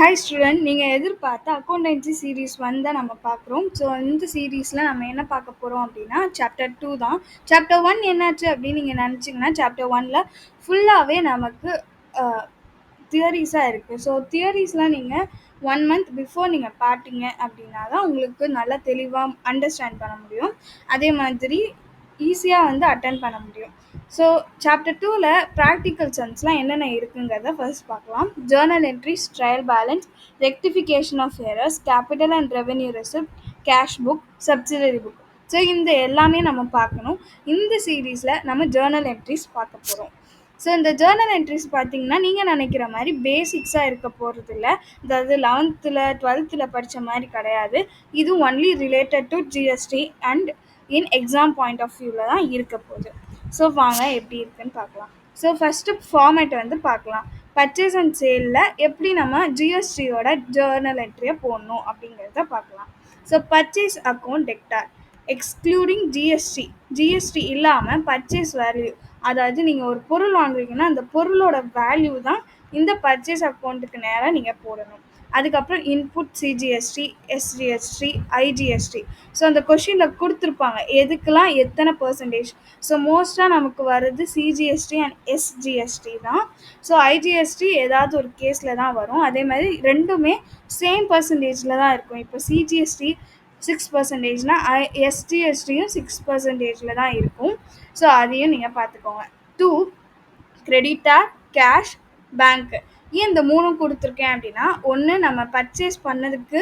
Hi student, நீங்கள் எதிர்பார்த்த accountancy series தான் நம்ம பார்க்குறோம். ஸோ இந்த சீரீஸில் நம்ம என்ன பார்க்க போகிறோம் அப்படின்னா சாப்டர் 2 தான். சாப்டர் 1 என்னாச்சு அப்படின்னு நீங்கள் நினச்சிங்கன்னா சாப்டர் 1ல் ஃபுல்லாகவே நமக்கு தியரிஸாக இருக்குது. ஸோ தியரிஸ்லாம் நீங்கள் 1 month பிஃபோர் நீங்கள் பார்த்தீங்க அப்படின்னா தான் உங்களுக்கு நல்லா தெளிவாக அண்டர்ஸ்டாண்ட் பண்ண முடியும். அதே மாதிரி ஈஸியாக அட்டென்ட் பண்ண முடியும். ஸோ சாப்டர் 2ல் ப்ராக்டிக்கல் சம்ஸ்லாம் என்னென்ன இருக்குங்கிறத ஃபர்ஸ்ட் பார்க்கலாம். Journal entries, trial balance, rectification of errors, capital and revenue receipt, cash book, subsidiary book. So இந்த எல்லாமே நம்ம பார்க்கணும். இந்த சீரீஸில் நம்ம ஜேர்னல் என்ட்ரிஸ் பார்க்க போகிறோம். ஸோ இந்த ஜேர்னல் என்ட்ரிஸ் பார்த்தீங்கன்னா நீங்கள் நினைக்கிற மாதிரி பேசிக்ஸாக இருக்க போகிறது இல்லை. அதாவது 11th 12th படித்த மாதிரி கிடையாது. இது only related to GST and in exam point of வியூவில் தான் இருக்க போகுது. ஸோ வாங்க எப்படி இருக்குன்னு பார்க்கலாம். ஸோ ஃபஸ்ட்டு ஃபார்மேட் பார்க்கலாம். பர்ச்சேஸ் அண்ட் சேலில் எப்படி நம்ம ஜிஎஸ்டியோட ஜேர்னல் என்ட்ரியை போடணும் அப்படிங்கிறத பார்க்கலாம். So purchase account debtor excluding GST இல்லாமல் பர்ச்சேஸ் வேல்யூ, அதாவது நீங்கள் ஒரு பொருள் வாங்குறீங்கன்னா அந்த பொருளோட வேல்யூ தான் இந்த பர்ச்சேஸ் அக்கௌண்ட்டுக்கு நேராக நீங்கள் போடணும். அதுக்கப்புறம் input CGST, SGST, IGST. So அந்த கொஷினில் கொடுத்துருப்பாங்க எதுக்கெல்லாம் எத்தனை பர்சன்டேஜ். ஸோ மோஸ்ட்டாக நமக்கு வர்றது சிஜிஎஸ்டி அண்ட் எஸ்ஜிஎஸ்டி தான். ஸோ ஐஜிஎஸ்டி ஏதாவது ஒரு கேஸில் தான் வரும். அதே மாதிரி ரெண்டுமே சேம் பர்சன்டேஜில் தான் இருக்கும். இப்போ சிஜிஎஸ்டி 6%, எஸ்ஜிஎஸ்டியும் 6% தான் இருக்கும். ஸோ அதையும் நீங்கள் பார்த்துக்கோங்க. 2 கிரெடிட்டார், கேஷ், பேங்க்கு. ஏன் இந்த 3 கொடுத்துருக்கேன் அப்படின்னா, ஒன்று நம்ம பர்ச்சேஸ் பண்ணதுக்கு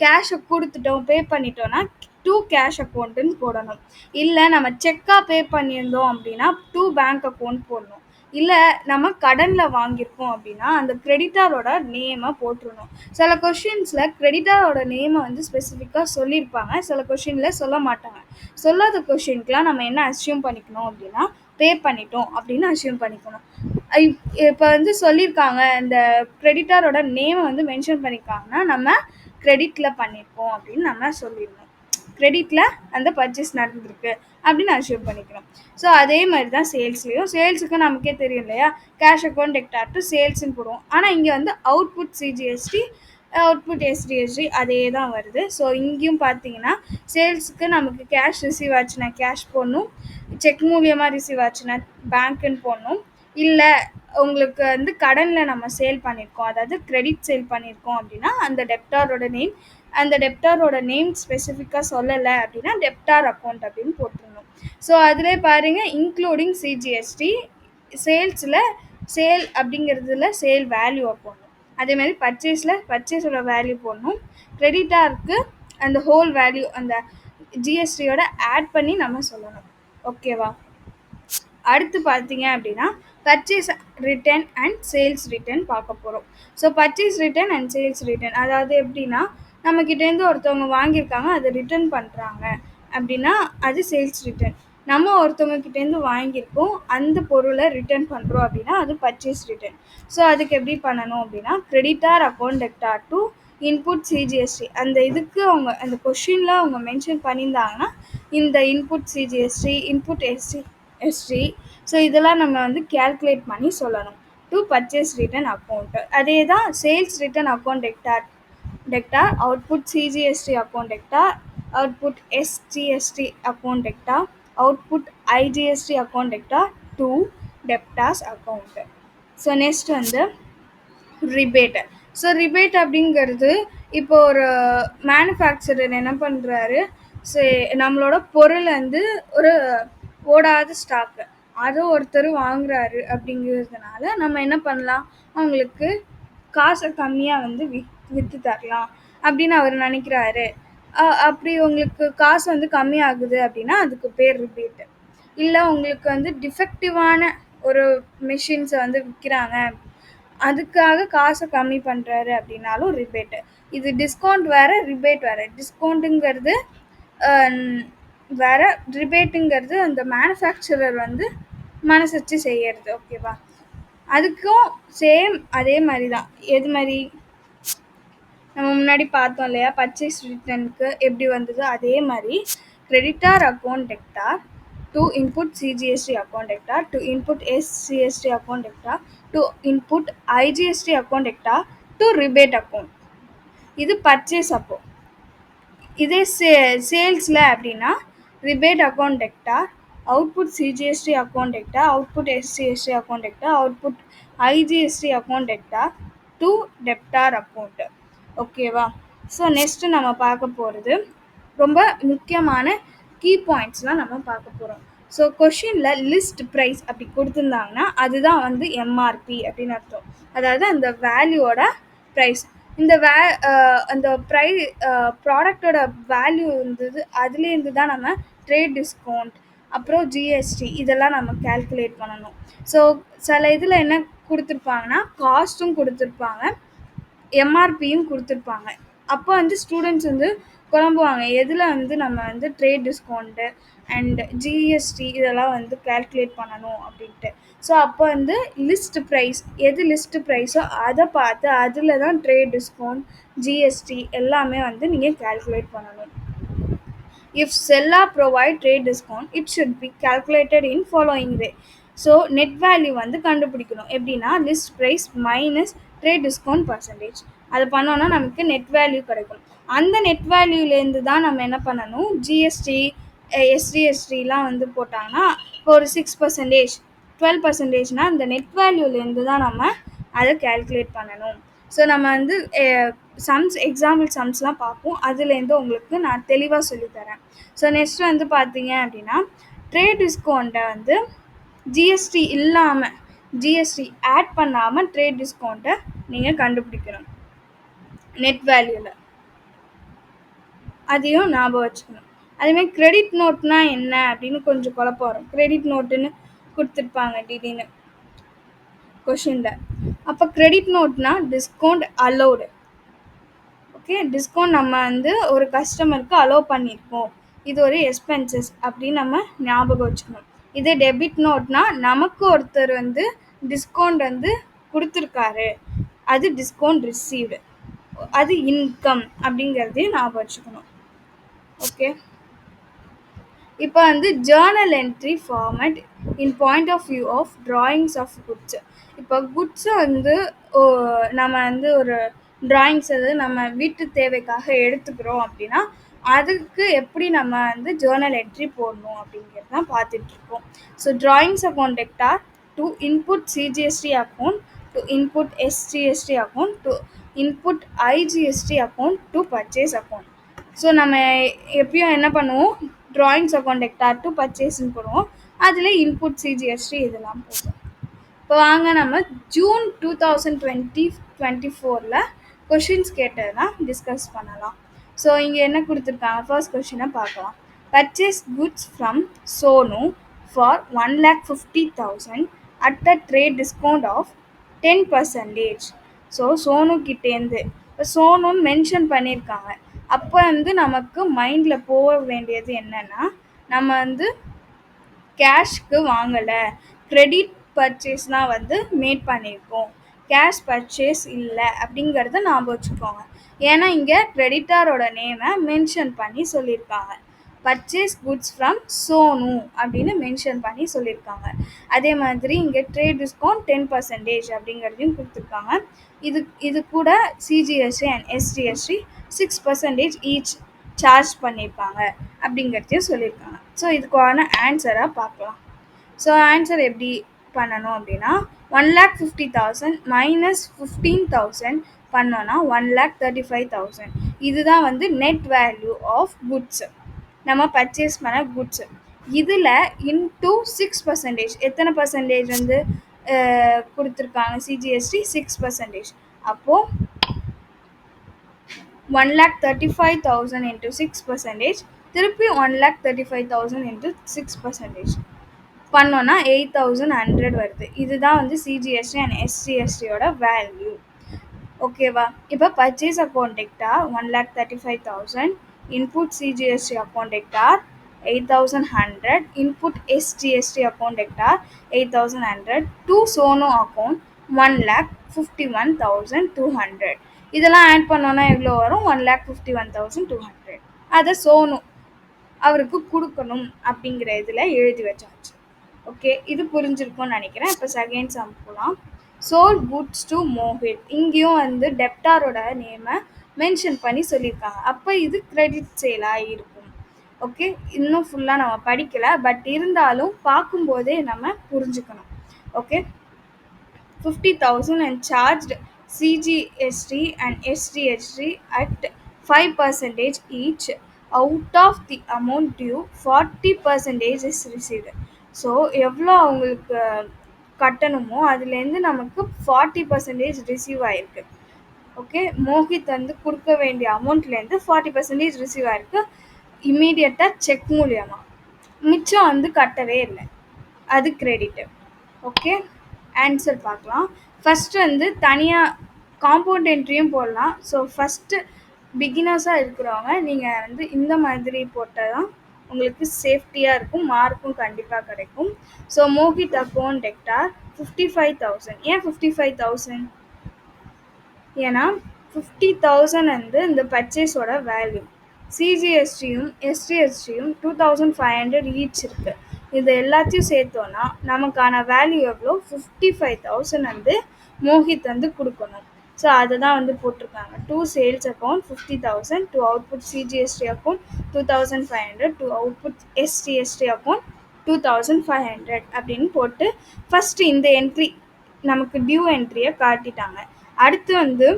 கேஷை கொடுத்துட்டோம், பே பண்ணிட்டோன்னா 2 கேஷ் அக்கௌண்ட்டுன்னு போடணும். இல்லை நம்ம செக்காக பே பண்ணியிருந்தோம் அப்படின்னா 2 பேங்க் அக்கௌண்ட் போடணும். இல்லை நம்ம கடனில் வாங்கியிருக்கோம் அப்படின்னா அந்த கிரெடிட்டாரோட நேமை போட்டுருணும். சில கொஷின்ஸில் கிரெடிட்டாரோட நேமை ஸ்பெசிஃபிக்காக சொல்லியிருப்பாங்க, சில கொஷினில் சொல்ல மாட்டாங்க. சொல்லாத கொஷினுக்குலாம் நம்ம என்ன அஸ்யூம் பண்ணிக்கணும் அப்படின்னா பே பண்ணிட்டோம் அப்படின்னு அஸ்யூம் பண்ணிக்கணும். இப்போ சொல்லியிருக்காங்க, இந்த கிரெடிட்டாரோட நேமை மென்ஷன் பண்ணியிருக்காங்கன்னா நம்ம கிரெடிட்டில் பண்ணியிருக்கோம் அப்படின்னு நம்ம சொல்லிடணும். கிரெடிட்டில் அந்த பர்ச்சேஸ் நடந்துருக்கு அப்படின்னு அஷ்யூம் பண்ணிக்கணும். ஸோ அதே மாதிரி தான் சேல்ஸ்லேயும். சேல்ஸுக்கு நமக்கே தெரியும் இல்லையா, கேஷ் அக்கௌண்ட் டெக்டார் டு சேல்ஸ்ன்னு போடுவோம். ஆனால் இங்கே அவுட்புட் சிஜிஎஸ்டி, அவுட்புட் எஸ்டிஎஸ்டி அதே தான் வருது. ஸோ இங்கேயும் பார்த்தீங்கன்னா சேல்ஸுக்கு நமக்கு கேஷ் ரிசீவ் ஆச்சுன்னா கேஷ் போடணும், செக் மூலியமாக ரிசீவ் ஆச்சுன்னா பேங்க்குன்னு போடணும். இல்லை உங்களுக்கு கடனில் நம்ம சேல் பண்ணியிருக்கோம், அதாவது கிரெடிட் சேல் பண்ணியிருக்கோம் அப்படின்னா அந்த டெப்டாரோட நேம் ஸ்பெசிஃபிக்காக சொல்லலை அப்படின்னா டெப்டார் அக்கௌண்ட் அப்படின்னு போட்டுருணும். ஸோ அதிலே பாருங்கள், இன்க்ளூடிங் சிஜிஎஸ்டி, சேல்ஸில் சேல் அப்படிங்கிறதுல சேல் வேல்யூ போடணும். அதேமாதிரி பர்ச்சேஸோட வேல்யூ போடணும். கிரெடிட்டாருக்கு அந்த ஹோல் வேல்யூ அந்த ஜிஎஸ்டியோட ஆட் பண்ணி நம்ம சொல்லணும். ஓகேவா? அடுத்து பார்த்தீங்க அப்படின்னா purchase return and sales return பார்க்க போகிறோம். So purchase return and sales return, அதாவது எப்படின்னா நம்மக்கிட்டேருந்து ஒருத்தவங்க வாங்கியிருக்காங்க, அதை ரிட்டர்ன் பண்ணுறாங்க அப்படின்னா அது சேல்ஸ் ரிட்டர்ன். நம்ம ஒருத்தவங்கக்கிட்டேருந்து வாங்கியிருக்கோம், அந்த பொருளை ரிட்டர்ன் பண்ணுறோம் அப்படின்னா அது பர்ச்சேஸ் ரிட்டர்ன். ஸோ அதுக்கு எப்படி பண்ணணும் அப்படின்னா creditor account debtor to input CGST. அந்த இதுக்கு அவங்க அந்த கொஷினில் அவங்க மென்ஷன் பண்ணியிருந்தாங்கன்னா இந்த input CGST, input ST, so இதெல்லாம் நம்ம கேல்குலேட் பண்ணி சொல்லணும் டு பர்ச்சேஸ் ரிட்டர்ன் அக்கௌண்ட். அதே தான் sales return account Tector, output CGST account Tector, output SGST account Tector, output IGST account debtor to debtors account. So next rebate. So rebate அப்படிங்கிறது இப்போ ஒரு manufacturer என்ன பண்ணுறாரு, நம்மளோட பொருள் ஒரு ஓடாத ஸ்டாக்கு அதை ஒருத்தர் வாங்குறாரு அப்படிங்கிறதுனால நம்ம என்ன பண்ணலாம், அவங்களுக்கு காசை கம்மியாக விற்று தரலாம் அப்படின்னு அவர் நினைக்கிறாரு. அப்படி உங்களுக்கு காசு கம்மியாகுது அப்படின்னா அதுக்கு பேர் ரிபேட்டு. இல்லை உங்களுக்கு டிஃபெக்டிவான ஒரு மிஷின்ஸை விற்கிறாங்க, அதுக்காக காசை கம்மி பண்ணுறாரு அப்படின்னாலும் ரிபேட்டு. இது டிஸ்கவுண்ட் வேறு, ரிபேட் வேறு. டிஸ்கவுண்ட்டுங்கிறது வேறு, ரிபேட்டுங்கிறது அந்த மேனுஃபேக்சரர் மனசு வச்சு செய்யறது. ஓகேவா? அதுக்கும் சேம் அதே மாதிரி தான். எது மாதிரி நம்ம முன்னாடி பார்த்தோம் இல்லையா, பர்ச்சேஸ் ரிட்டர்னுக்கு எப்படி வந்தது அதே மாதிரி creditor account Tector to input CGST account data, to input SCST account data, to input IGST account data, to rebate account. இது பர்ச்சேஸ் அப்போ. இதே சேல்ஸில் அப்படின்னா rebate account Tector, output CGST account Tector, output SC ST account Tector, output IGST account debtor to டெப்டார் account. ஓகேவா? So next நம்ம பார்க்க போகிறது ரொம்ப முக்கியமான கீ பாயிண்ட்ஸ்லாம் நம்ம பார்க்க போகிறோம். ஸோ கொஷினில் லிஸ்ட் ப்ரைஸ் அப்படி கொடுத்துருந்தாங்கன்னா அதுதான் வந்து எம்ஆர்பி அப்படின்னு அர்த்தம். அதாவது அந்த வேல்யூவோட ப்ரைஸ். இந்த அந்த ப்ராடக்டோட வேல்யூ இருந்தது, அதுலேருந்து தான் நம்ம ட்ரேட் டிஸ்கவுண்ட் அப்புறம் ஜிஎஸ்டி இதெல்லாம் நம்ம கேல்குலேட் பண்ணணும். ஸோ சில இதில் என்ன கொடுத்துருப்பாங்கன்னா காஸ்ட்டும் கொடுத்துருப்பாங்க, எம்ஆர்பியும் கொடுத்துருப்பாங்க. அப்போ வந்து ஸ்டூடெண்ட்ஸ் வந்து குழம்புவாங்க, எதில் வந்து நம்ம வந்து ட்ரேட் டிஸ்கவுண்ட்டு அண்ட் ஜிஎஸ்டி இதெல்லாம் வந்து கேல்குலேட் பண்ணணும் அப்படின்ட்டு. ஸோ அப்போ வந்து லிஸ்ட் ப்ரைஸ், எது லிஸ்ட் ப்ரைஸோ அதை பார்த்து அதில் தான் ட்ரேட் டிஸ்கவுண்ட் ஜிஎஸ்டி எல்லாமே வந்து நீங்கள் கேல்குலேட் பண்ணணும். If seller provide trade discount it should be calculated in following way. So net value வந்து கண்டுபிடிக்கணும். எப்படின்னா list price minus trade discount percentage. அது பண்ணோன்னா நமக்கு நெட் வேல்யூ கிடைக்கும். அந்த நெட் வேல்யூலேருந்து தான் நம்ம என்ன பண்ணணும், ஜிஎஸ்டி எஸ்டிஎஸ்டிலாம் வந்து போட்டாங்கன்னா இப்போ ஒரு 6% 12%னா அந்த நெட் வேல்யூலேருந்து தான் நம்ம அதை கேல்குலேட் பண்ணணும். ஸோ நம்ம வந்து எக்ஸாம்பிள் சம்ஸ்லாம் பார்ப்போம், அதுலேருந்து உங்களுக்கு நான் தெளிவாக சொல்லித்தரேன். ஸோ நெக்ஸ்ட் வந்து பார்த்தீங்க அப்படின்னா ட்ரேட் டிஸ்கவுண்ட்டை வந்து ஜிஎஸ்டி இல்லாமல், ஜிஎஸ்டி ஆட் பண்ணாமல் ட்ரேட் டிஸ்கவுண்ட்டை நீங்கள் கண்டுபிடிக்கணும் நெட் வேல்யூவில். அதையும் ஞாபகம் வச்சுக்கணும். அதேமாதிரி கிரெடிட் நோட்னா என்ன அப்படின்னு கொஞ்சம் குழப்பம் வரும். கிரெடிட் நோட்டுன்னு கொடுத்துருப்பாங்க திடீர்னு கொஷினில். அப்போ கிரெடிட் நோட்னா டிஸ்கவுண்ட் அலோடு. ஓகே, டிஸ்கவுண்ட் நம்ம வந்து ஒரு கஸ்டமருக்கு அலோவ் பண்ணியிருக்கோம், இது ஒரு எக்ஸ்பென்சஸ் அப்படின்னு நம்ம ஞாபகம் வச்சுக்கணும். இதே டெபிட் நோட்னா நமக்கு ஒருத்தர் வந்து டிஸ்கவுண்ட் வந்து கொடுத்துருக்காரு, அது டிஸ்கவுண்ட் ரிசீவ்டு, அது இன்கம் அப்படிங்கிறதையும் ஞாபகம் வச்சுக்கணும். ஓகே, இப்போ வந்து journal entry format in point of view of drawings of goods. இப்போ குட்ஸை வந்து நம்ம வந்து ஒரு ட்ராயிங்ஸ் அது நம்ம வீட்டு தேவைக்காக எடுத்துக்கிறோம் அப்படின்னா அதுக்கு எப்படி நம்ம வந்து ஜேர்னல் என்ட்ரி போடணும் அப்படிங்கிறது தான் பார்த்துட்ருக்கோம். So drawings account debtor to input CGST account to input SGST account to input IGST account to purchase account. So நம்ம எப்பயும் என்ன பண்ணுவோம், ட்ராயிங்ஸ் அக்கௌண்ட் டெக்டார் டு பர்ச்சேஸ்ன்னு போடுவோம், அதில் இன்புட் சிஜிஎஸ்டி இதெல்லாம் போடுவோம். இப்போ வாங்க நம்ம ஜூன் 2024 கொஷின்ஸ் கேட்டதுன்னா டிஸ்கஸ் பண்ணலாம். ஸோ இங்கே என்ன கொடுத்துருக்காங்க, ஃபர்ஸ்ட் கொஷினை பார்க்கலாம். Purchase goods from Sonu for 1,50,000 at a trade discount of 10%. So Sonu கிட்டேருந்து இப்போ சோனுன்னு மென்ஷன் பண்ணியிருக்காங்க. அப்போ வந்து நமக்கு மைண்டில் போக வேண்டியது என்னென்னா, நம்ம வந்து கேஷ்க்கு வாங்கலை, கிரெடிட் பர்ச்சேஸ்னால் வந்து மேட் பண்ணியிருக்கோம், கேஷ் பர்ச்சேஸ் இல்லை அப்படிங்கிறத ஞாபகம் வச்சுக்கோங்க. ஏன்னா இங்கே கிரெடிட்டாரோட நேமை மென்ஷன் பண்ணி சொல்லியிருக்காங்க. பர்ச்சேஸ் குட்ஸ் ஃப்ரம் சோனு அப்படின்னு மென்ஷன் பண்ணி சொல்லியிருக்காங்க. அதே மாதிரி இங்கே ட்ரேட் டிஸ்கவுண்ட் 10% அப்படிங்கிறதையும் கொடுத்துருக்காங்க. இது கூட சிஜிஎஸ்டி அண்ட் எஸ்டிஎஸ்டி 6% ஈச் சார்ஜ் பண்ணியிருக்காங்க அப்படிங்கிறதையும் சொல்லியிருக்காங்க. ஸோ இதுக்கான ஆன்சராக பார்க்கலாம். ஸோ ஆன்சர் எப்படி பண்ணணும் அப்படின்னா 1,50,000 மைனஸ் 15,000 பண்ணோன்னா 1,35,000. இதுதான் வந்து நெட் வேல்யூ ஆஃப் குட்ஸ், நம்ம பர்ச்சேஸ் பண்ண குட்ஸு. இதில் இன்டூ 6%, எத்தனை பர்சன்டேஜ் வந்து கொடுத்துருக்காங்க, சிஜிஎஸ்டி 6%. அப்போது 1,35,000 into 6%, திருப்பி 1,35,000 into 6% பண்ணோன்னா 8,100 வருது. இதுதான் வந்து சிஜிஎஸ்டி அண்ட் எஸ்டிஎஸ்டியோட வேல்யூ. ஓகேவா? இப்போ purchase account debtor 1,35,000, input CGST account debtor 8,100, input SGST account debtor 8,100 to Sono account 1,51,200. இதெல்லாம் ஆட் பண்ணோன்னா எவ்வளோ வரும், 1,51,200. அதை சோனு அவருக்கு கொடுக்கணும் அப்படிங்கிற இதில் எழுதி வச்சாச்சு. ஓகே, இது புரிஞ்சிருக்கும்னு நினைக்கிறேன். இப்போ செகண்ட் சம் போகலாம். Sold goods to Mohit. இங்கேயும் வந்து டெப்டாரோட நேமை மென்ஷன் பண்ணி சொல்லியிருக்காங்க. அப்போ இது கிரெடிட் சேலாக இருக்கும். ஓகே, இன்னும் ஃபுல்லாக நம்ம படிக்கலை, பட் இருந்தாலும் பார்க்கும்போதே நம்ம புரிஞ்சுக்கணும். Okay, 50,000 and charged CGST and SGST at 5% each. Out of the amount due, 40% is received. So எவ்வளோ அவங்களுக்கு கட்டணுமோ அதுலேருந்து நமக்கு 40% ரிசீவ் ஆகிருக்கு. ஓகே, மோஹித் வந்து கொடுக்க வேண்டிய அமௌண்ட்லேருந்து 40% ரிசீவ் ஆகிருக்கு இம்மீடியட்டாக செக் மூலியமாக. மிச்சம் வந்து கட்டவே இல்லை, அது கிரெடிட்டு. ஓகே, ஆன்சர் பார்க்கலாம். ஃபஸ்ட்டு வந்து தனியாக காம்பவுண்ட் என்ட்ரியும் போடலாம். ஸோ ஃபஸ்ட்டு பிகினர்ஸாக இருக்கிறவங்க நீங்கள் வந்து இந்த மாதிரி போட்டால் தான் உங்களுக்கு சேஃப்டியாக இருக்கும், மார்க்கும் கண்டிப்பாக கிடைக்கும். So Mohit account Tector 55,000. ஏன் 55,000? ஏன்னா 50,000 வந்து இந்த பர்ச்சேஸோட வேல்யூ. சிஜிஎஸ்டியும் எஸ்டிஎஸ்டியும் 2,500 ஈச் இருக்குது. இது எல்லாத்தையும் சேர்த்தோன்னா நமக்கான வேல்யூ எவ்வளோ? 55,000 வந்து மோஹித் வந்து கொடுக்கணும். ஸோ அதை தான் வந்து போட்டிருக்காங்க. To sales account 50,000, to output CGST account 2,500, to output SGST account 2,500 அப்படின்னு போட்டு ஃபஸ்ட்டு இந்த என்ட்ரி நமக்கு டியூ என்ட்ரியை காட்டிட்டாங்க. அடுத்து வந்து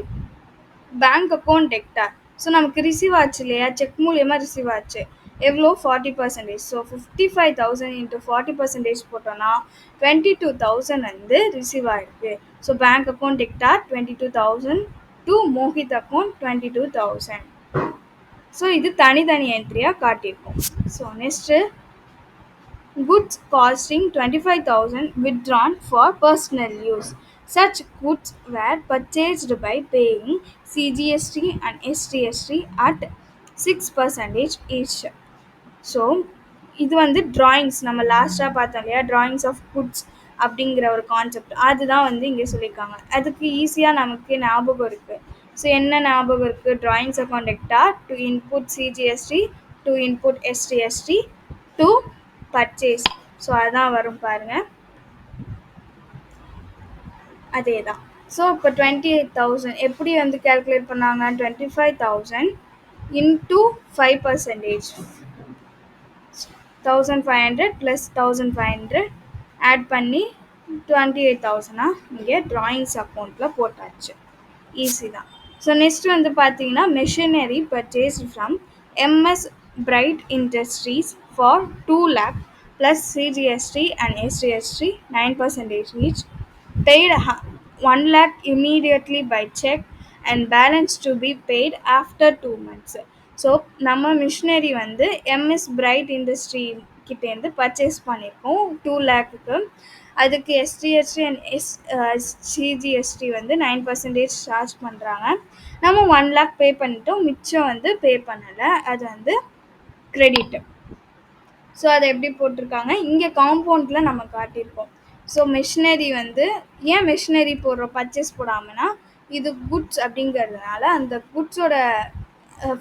பேங்க் அக்கௌண்ட் டெக்டார். ஸோ நமக்கு ரிசீவ் ஆச்சு இல்லையா, செக் மூலியமாக ரிசீவ் ஆச்சு. எவ்வளோ? 40%. ஸோ 55,000 இன்ட்டு 40% போட்டோன்னா 22,000 வந்து ரிசீவ் ஆகிருக்கு. So bank account debtor 22,000, to Mohit account 22,000. So இது தனித்தனி என்ட்ரியாக காட்டியிருக்கோம். So next goods costing 25,000 withdrawn for personal use. Such goods were purchased by paying CGST and STST at 6% each. So இது வந்து ட்ராயிங்ஸ், நம்ம லாஸ்ட்டாக பார்த்தோம் இல்லையா, ட்ராயிங்ஸ் ஆஃப் குட்ஸ் அப்படிங்கிற ஒரு கான்செப்ட், அதுதான் வந்து இங்கே சொல்லியிருக்காங்க. அதுக்கு ஈஸியாக நமக்கு ஞாபகம் இருக்குது. ஸோ என்ன ஞாபகம் இருக்குது? Drawings account debtor to input CGST, to input SGST, to purchase. So அதான் வரும் பாருங்கள், அதே தான். ஸோ இப்போ 28,000 எப்படி வந்து கேல்குலேட் பண்ணாங்க? 25,000 இன்ட்டு 5%, 1,500 ப்ளஸ் 1,500 ஆட் பண்ணி 28,000 இங்கே ட்ராயிங்ஸ் அக்கௌண்ட்டில் போட்டாச்சு. ஈஸி தான். ஸோ நெக்ஸ்ட் வந்து பார்த்தீங்கன்னா machinery purchased from MS Bright Industries for 2 lakh plus CGST and SGST 9% each. Paid 1 lakh immediately by check and balance to be paid after 2 months. So நம்ம machinery வந்து MS bright industry கிட்டேருந்து purchase பண்ணியிருக்கோம் 2 lakhக்கு. அதுக்கு எஸ்டிஎஸ்டி and CGST வந்து 9% charge பண்ணுறாங்க. நம்ம 1 lakh பே பண்ணிட்டோம், மிச்சம் வந்து பே பண்ணலை, அது வந்து கிரெடிட்டு. ஸோ அதை எப்படி போட்டிருக்காங்க? இங்கே காம்பவுண்டில் நம்ம காட்டியிருக்கோம். ஸோ மெஷினரி வந்து ஏன் மெஷினரி போடுறோம் பர்ச்சேஸ் போடாமன்னா, இது குட்ஸ் அப்படிங்கிறதுனால அந்த குட்ஸோட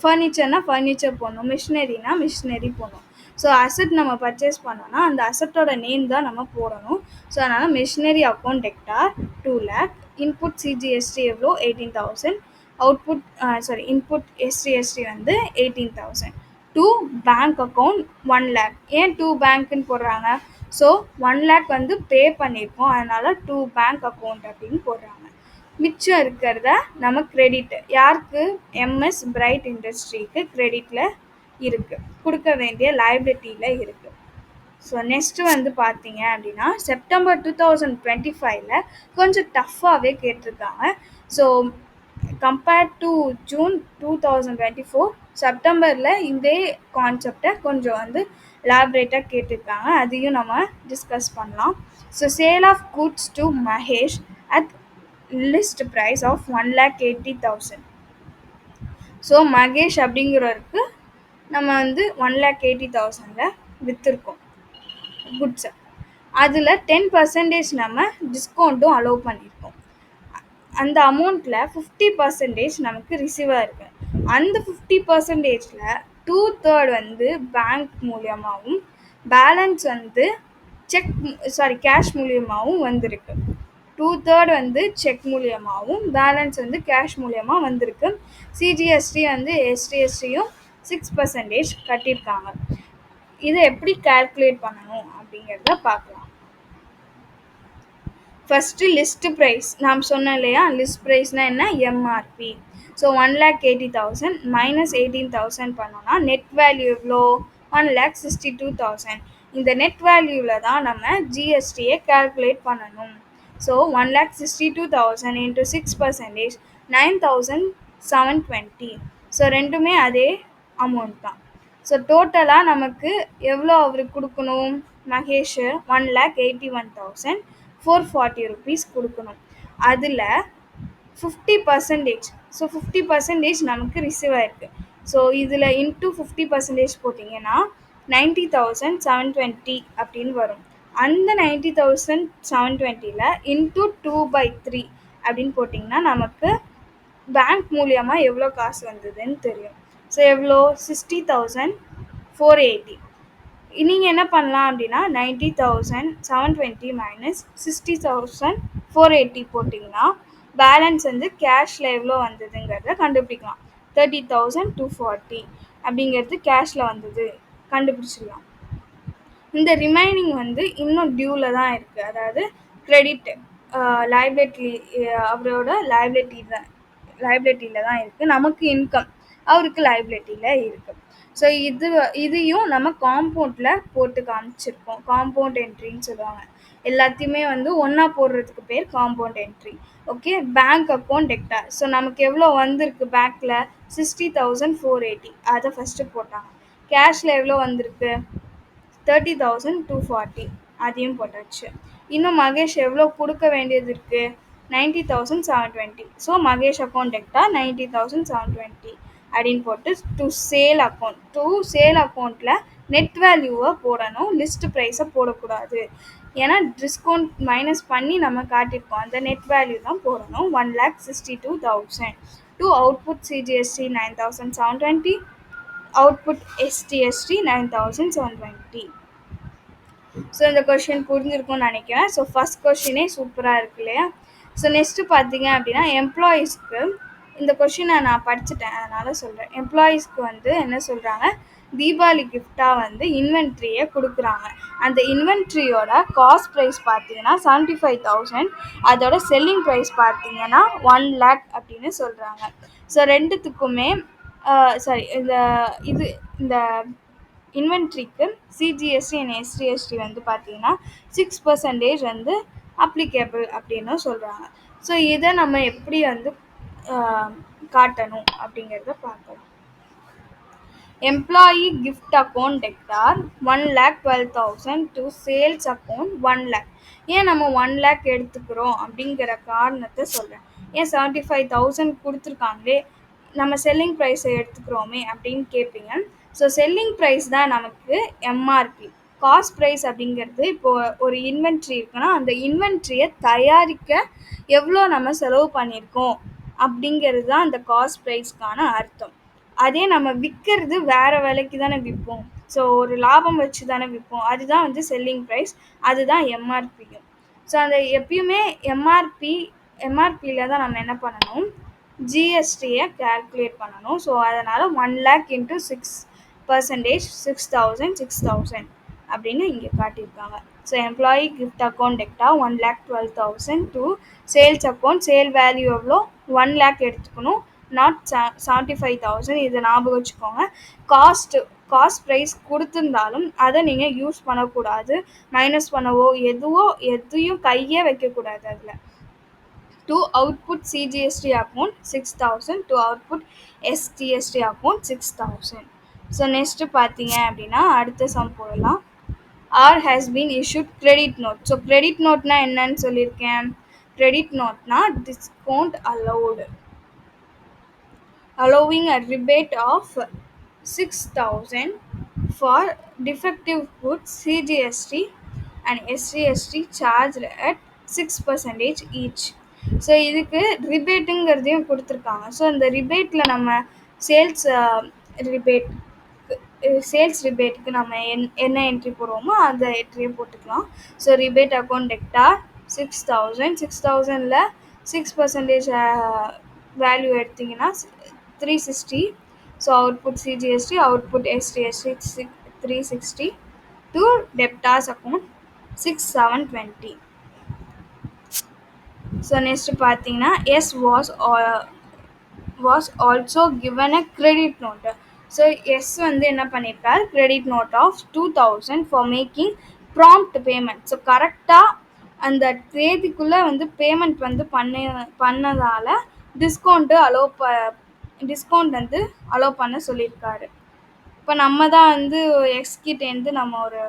ஃபர்னிச்சர்னால் ஃபர்னிச்சர் போடணும், மிஷினரினா மிஷினரி போடணும். ஸோ அசட் நம்ம பர்ச்சேஸ் பண்ணோன்னா அந்த அசட்டோட நேம் தான் நம்ம போடணும். ஸோ அதனால் machinery account Tector 2 lakh, input CGST எவ்வளோ? 18,000, அவுட்புட் இன்புட் எஸ்டிஎஸ்டி வந்து 18,000, டு பேங்க் அக்கௌண்ட் 1 lakh. ஏன் 2 பேங்க்குன்னு போடுறாங்க? ஸோ 1 lakh வந்து பே பண்ணியிருக்கோம், அதனால் 2 பேங்க் அக்கௌண்ட் அப்படின்னு போடுறாங்க. மிச்சம் இருக்கிறத நம்ம கிரெடிட் யாருக்கு? எம்எஸ் பிரைட் இண்டஸ்ட்ரிக்கு கிரெடிட்டில் இருக்குது, கொடுக்க வேண்டிய லைபிலிட்டியில் இருக்குது. ஸோ நெக்ஸ்ட்டு வந்து பார்த்தீங்க அப்படின்னா செப்டம்பர் 2025 கொஞ்சம் டஃப்பாகவே கேட்டிருக்காங்க. ஸோ கம்பேர்ட் டு ஜூன் 2024 செப்டம்பரில் இதே கான்செப்டை கொஞ்சம் வந்து எலாபரேட்டாக கேட்டிருக்காங்க, அதையும் நம்ம டிஸ்கஸ் பண்ணலாம். So sale of goods to Mahesh at list price of 1,80,000. So Mahesh அப்படிங்கிறவருக்கு நம்ம வந்து 1,80,000 விற்றுருக்கோம் குட்ஸை. அதில் 10% நம்ம டிஸ்கவுண்ட்டும் அலோவ் பண்ணியிருக்கோம். அந்த அமௌண்ட்டில் 50% நமக்கு ரிசீவாக இருக்குது. அந்த 50%ல் 2/3 வந்து பேங்க் மூலியமாகவும் பேலன்ஸ் வந்து கேஷ் மூலியமாகவும் வந்திருக்கு. 2/3 வந்து செக் மூலியமாகவும் பேலன்ஸ் வந்து கேஷ் மூலியமாக வந்திருக்கு. சிஜிஎஸ்டி வந்து எஸ்டிஎஸ்டியும் 6% கட்டியிருக்காங்க. இதை எப்படி கால்குலேட் பண்ணணும் அப்படிங்கிறத பார்க்கலாம். ஃபஸ்ட்டு லிஸ்ட் ப்ரைஸ் நாம் சொன்னோம் இல்லையா, லிஸ்ட் ப்ரைஸ்னால் என்ன, எம்ஆர்பி. ஸோ 1,80,000 மைனஸ் 18,000 பண்ணோன்னா நெட் வேல்யூ எவ்வளோ, 1,62,000. இந்த நெட் வேல்யூவில் தான் நம்ம ஜிஎஸ்டியை கால்குலேட் பண்ணணும். So 1,62,000 into 6% 9,720. ஸோ ரெண்டுமே அதே அமௌண்ட் தான். ஸோ டோட்டலாக நமக்கு எவ்வளோ அவருக்கு கொடுக்கணும், மகேஷ் 1,81,440 ருபீஸ் கொடுக்கணும். அதில் 50%, ஸோ 50% நமக்கு ரிசீவ் ஆகிருக்கு. ஸோ இதில் இன்ட்டு 50% போட்டிங்கன்னா 90,720 அப்படின்னு வரும். அந்த 90,720ல் இன்ட்டு 2/3 அப்படின்னு போட்டிங்கன்னா நமக்கு பேங்க் மூலியமாக எவ்வளோ காசு வந்ததுன்னு தெரியும். ஸோ எவ்வளோ, 60,480. நீங்கள் என்ன பண்ணலாம் அப்படின்னா 90,720 மைனஸ் 60,480 போட்டிங்கன்னா பேலன்ஸ் வந்து கேஷில் எவ்வளோ வந்ததுங்கிறத கண்டுபிடிக்கலாம். 30,240 அப்படிங்கிறது கேஷில் வந்தது கண்டுபிடிச்சிடலாம். இந்த ரிமைனிங் வந்து இன்னும் டியூவில் தான் இருக்குது, அதாவது கிரெடிட் லைபிலிட்டி, அவரோட லைபிலிட்டியில் தான் இருக்குது. நமக்கு இன்கம், அவருக்கு லைபிலிட்டியில் இருக்குது. ஸோ இதையும் நம்ம காம்பவுண்டில் போட்டு காமிச்சிருக்கோம். காம்பவுண்ட் என்ட்ரின்னு சொல்லுவாங்க. எல்லாத்தையுமே வந்து ஒன்றா போடுறதுக்கு பேர் compound entry. Okay, bank account Tector. So நமக்கு எவ்வளோ வந்திருக்கு பேங்க்கில், 60,480. அதை ஃபஸ்ட்டு போட்டாங்க. கேஷில் எவ்வளோ வந்திருக்கு, 30,240. அதையும் போட்டாச்சு. இன்னும் மகேஷ் எவ்வளோ கொடுக்க வேண்டியது இருக்குது, 90,720. ஸோ மகேஷ் அக்கௌண்ட் டெக்டார் 90,720 அப்படின்னு போட்டு டு சேல் அக்கௌண்ட்டில் நெட் வேல்யூவை போடணும், லிஸ்ட் ப்ரைஸை போடக்கூடாது. ஏன்னா டிஸ்கவுண்ட் மைனஸ் பண்ணி நம்ம காட்டியிருக்கோம், அந்த நெட் வேல்யூ தான் போடணும். 1,62,000 to output CGST 9,720, output SGST 9,720. So இந்த கொஷின் புரிஞ்சிருக்கும்னு நினைக்கிறேன். ஸோ ஃபஸ்ட் கொஷினே சூப்பராக இருக்கு இல்லையா. ஸோ நெக்ஸ்ட்டு பார்த்தீங்க அப்படின்னா எம்ப்ளாயீஸ்க்கு இந்த கொஷினை நான் படிச்சுட்டேன், அதனால் சொல்கிறேன். எம்ப்ளாயீஸ்க்கு வந்து என்ன சொல்கிறாங்க, தீபாவளி கிஃப்டாக வந்து இன்வென்ட்ரியை கொடுக்குறாங்க. அந்த இன்வென்ட்ரியோட காஸ்ட் ப்ரைஸ் பார்த்தீங்கன்னா 75,000, அதோட செல்லிங் ப்ரைஸ் பார்த்தீங்கன்னா 1 lakh அப்படின்னு சொல்கிறாங்க. ஸோ ரெண்டுத்துக்குமே இந்த இன்வென்ட்ரிக்கு சிஜிஎஸ்டி அண்ட் எஸ்டிஎஸ்டி வந்து பார்த்தீங்கன்னா 6% வந்து அப்ளிகேபிள் அப்படின்னு சொல்கிறாங்க. ஸோ இதை நம்ம எப்படி வந்து காட்டணும் அப்படிங்கிறத பார்க்கலாம். Employee gift account Tector 1,12,000 to sales account 1 lakh. ஏன் நம்ம 1 lakh எடுத்துக்கிறோம் அப்படிங்கிற காரணத்தை சொல்கிறேன். ஏன் 75,000 கொடுத்துருக்காங்களே, நம்ம செல்லிங் ப்ரைஸை எடுத்துக்கிறோமே அப்படின்னு கேட்பீங்க. ஸோ செல்லிங் ப்ரைஸ் தான் நமக்கு எம்ஆர்பி. காஸ்ட் ப்ரைஸ் அப்படிங்கிறது இப்போது ஒரு இன்வென்ட்ரி இருக்குன்னா அந்த இன்வென்ட்ரியை தயாரிக்க எவ்வளோ நம்ம செலவு பண்ணியிருக்கோம் அப்படிங்கிறது தான் அந்த காஸ்ட் ப்ரைஸ்க்கான அர்த்தம். அதே நம்ம விற்கிறது வேறு விலைக்கு தானே விற்போம், ஸோ ஒரு லாபம் வச்சு தானே விற்போம், அதுதான் வந்து செல்லிங் ப்ரைஸ், அதுதான் எம்ஆர்பியும். ஸோ அந்த எப்பயுமே எம்ஆர்பியில் தான் நம்ம என்ன பண்ணணும், ஜிஎஸ்டியை கால்குலேட் பண்ணணும். ஸோ அதனால் 1 lakh இன்ட்டு 6%, 6,000 அப்படின்னு இங்கே காட்டியிருக்காங்க. So employee gift account Tector 1,12,000 to sales account, sale value எவ்வளோ 1 lakh எடுத்துக்கணும், நாட் 75,000. இதை ஞாபகம் வச்சுக்கோங்க. காஸ்ட் ப்ரைஸ் கொடுத்துருந்தாலும் அதை நீங்கள் யூஸ் பண்ணக்கூடாது, மைனஸ் பண்ணவோ எதையும் கையே வைக்கக்கூடாது அதில். To output CGST account 6,000 to output SGST account 6,000. So next பார்த்தீங்க அப்படின்னா அடுத்த சம் போடலாம். Or has been issued credit note. So credit நோட்னா என்னன்னு சொல்லியிருக்கேன். கிரெடிட் நோட்னா discount allowing a rebate of 6,000 for defective goods, CGST and SGST charged at 6% each. So இதுக்கு ரிபேட்டுங்கிறதையும் கொடுத்துருக்காங்க. ஸோ இந்த ரிபேட்டில் நம்ம சேல்ஸ் ரிபேட்டுக்கு நம்ம என்ன என்ட்ரி போடுவோமோ அந்த என்ட்ரியை போட்டுக்கலாம். ஸோ ரிபேட் அக்கௌண்ட் டெக்டார் 6000 6000ல 6% வேல்யூ எடுத்தீங்கன்னா 360. So output CGST, output SGST 360 to debtors account 6720. So next பார்த்தீங்கன்னா was also given a credit note. So S வந்து என்ன பண்ணியிருக்காரு, credit note of 2000 for making prompt payment. So கரெக்டாக அந்த தேதிக்குள்ளே வந்து பேமெண்ட் வந்து பண்ணதால் டிஸ்கவுண்ட் வந்து அலோவ் பண்ண சொல்லியிருக்காரு. இப்போ நம்ம தான் வந்து எக்ஸ்கிட்டேருந்து நம்ம ஒரு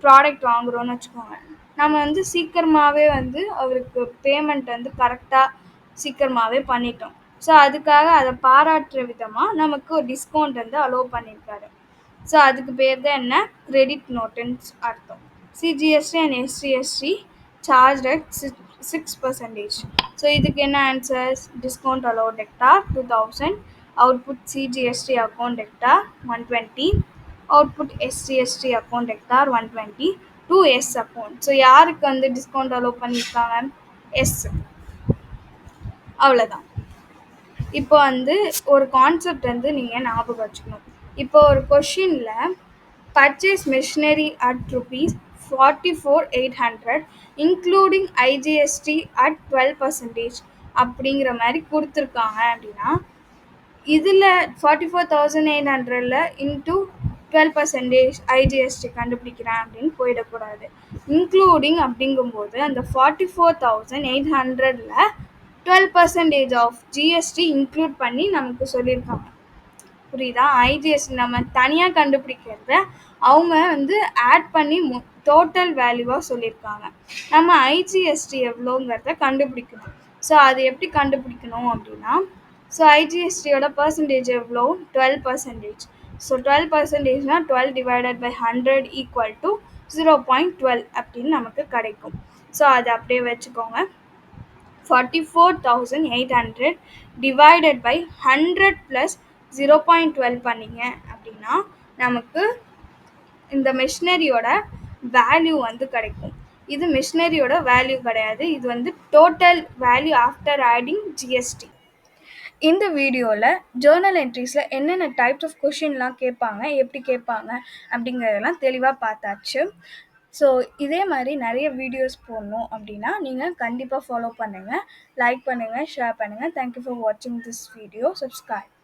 ப்ராடக்ட் வாங்குகிறோன்னு வச்சுக்கோங்க. நம்ம வந்து சீக்கிரமாகவே வந்து அவருக்கு பேமெண்ட் வந்து கரெக்டாக சீக்கிரமாகவே பண்ணிட்டோம். ஸோ அதுக்காக அதை பாராட்டுற விதமாக நமக்கு ஒரு டிஸ்கவுண்ட் வந்து அலோவ் பண்ணியிருக்காரு. ஸோ அதுக்கு பேர் தான் என்ன, கிரெடிட் நோட்டுன்னு அர்த்தம். CGST and SGST charge at 6%. So இதுக்கு என்ன answers, discount allow debtor 2000, output CGST account debtor 120, output SGST account debtor 120 to S account. So யாருக்கு வந்து டிஸ்கவுண்ட் அலோவ் பண்ணியிருக்காங்க, எஸ். அவ்வளோதான். இப்போ வந்து ஒரு கான்செப்ட் வந்து நீங்கள் ஞாபகம் வச்சுக்கணும். இப்போ ஒரு கொஷினில் purchase machinery at ₹44,800 including IGST at 12% அப்படிங்கிற மாதிரி கொடுத்துருக்காங்க அப்படின்னா, இதில் 44,800ல் இன்ட்டு 12% ஐஜிஎஸ்டி கண்டுபிடிக்கிறேன் அப்படின்னு போயிடக்கூடாது. இன்க்ளூடிங் அப்படிங்கும்போது அந்த 44,800ல் 12% ஆஃப் ஜிஎஸ்டி இன்க்ளூட் பண்ணி நமக்கு சொல்லியிருக்காங்க. புரியுதா? ஐஜிஎஸ்டி நம்ம தனியாக கண்டுபிடிக்கிறத அவங்க வந்து ஆட் பண்ணி டோட்டல் வேல்யூவாக சொல்லியிருக்காங்க. நம்ம ஐஜிஎஸ்டி எவ்வளோங்கிறத கண்டுபிடிக்கணும். ஸோ அது எப்படி கண்டுபிடிக்கணும் அப்படின்னா, ஸோ ஐஜிஎஸ்டியோட பர்சன்டேஜ் எவ்வளோ, 12%. ஸோ 12%னா 12 டிவைடட் பை 100 ஈக்குவல் டு 0.12 அப்படின்னு நமக்கு கிடைக்கும். ஸோ அதை அப்படியே வச்சுக்கோங்க. 44,800 டிவைடட் பை 100 ப்ளஸ் 0.12 பண்ணிங்க அப்படின்னா நமக்கு இந்த மிஷினரியோட வேல்யூ வந்து கிடைக்கும். இது மிஷினரியோட வேல்யூ கிடையாது, இது வந்து total value after adding GST. இந்த வீடியோவில் ஜேர்னல் என்ட்ரிஸில் என்னென்ன டைப்ஸ் ஆஃப் கொஷின்லாம் கேட்பாங்க, எப்படி கேட்பாங்க அப்படிங்கிறதெல்லாம் தெளிவாக பார்த்தாச்சு. ஸோ இதே மாதிரி நிறைய வீடியோஸ் போடணும் அப்படின்னா நீங்கள் கண்டிப்பாக ஃபாலோ பண்ணுங்கள், லைக் பண்ணுங்கள், ஷேர் பண்ணுங்கள். தேங்க்யூ ஃபார் வாட்சிங் திஸ் வீடியோ. சப்ஸ்கிரைப்.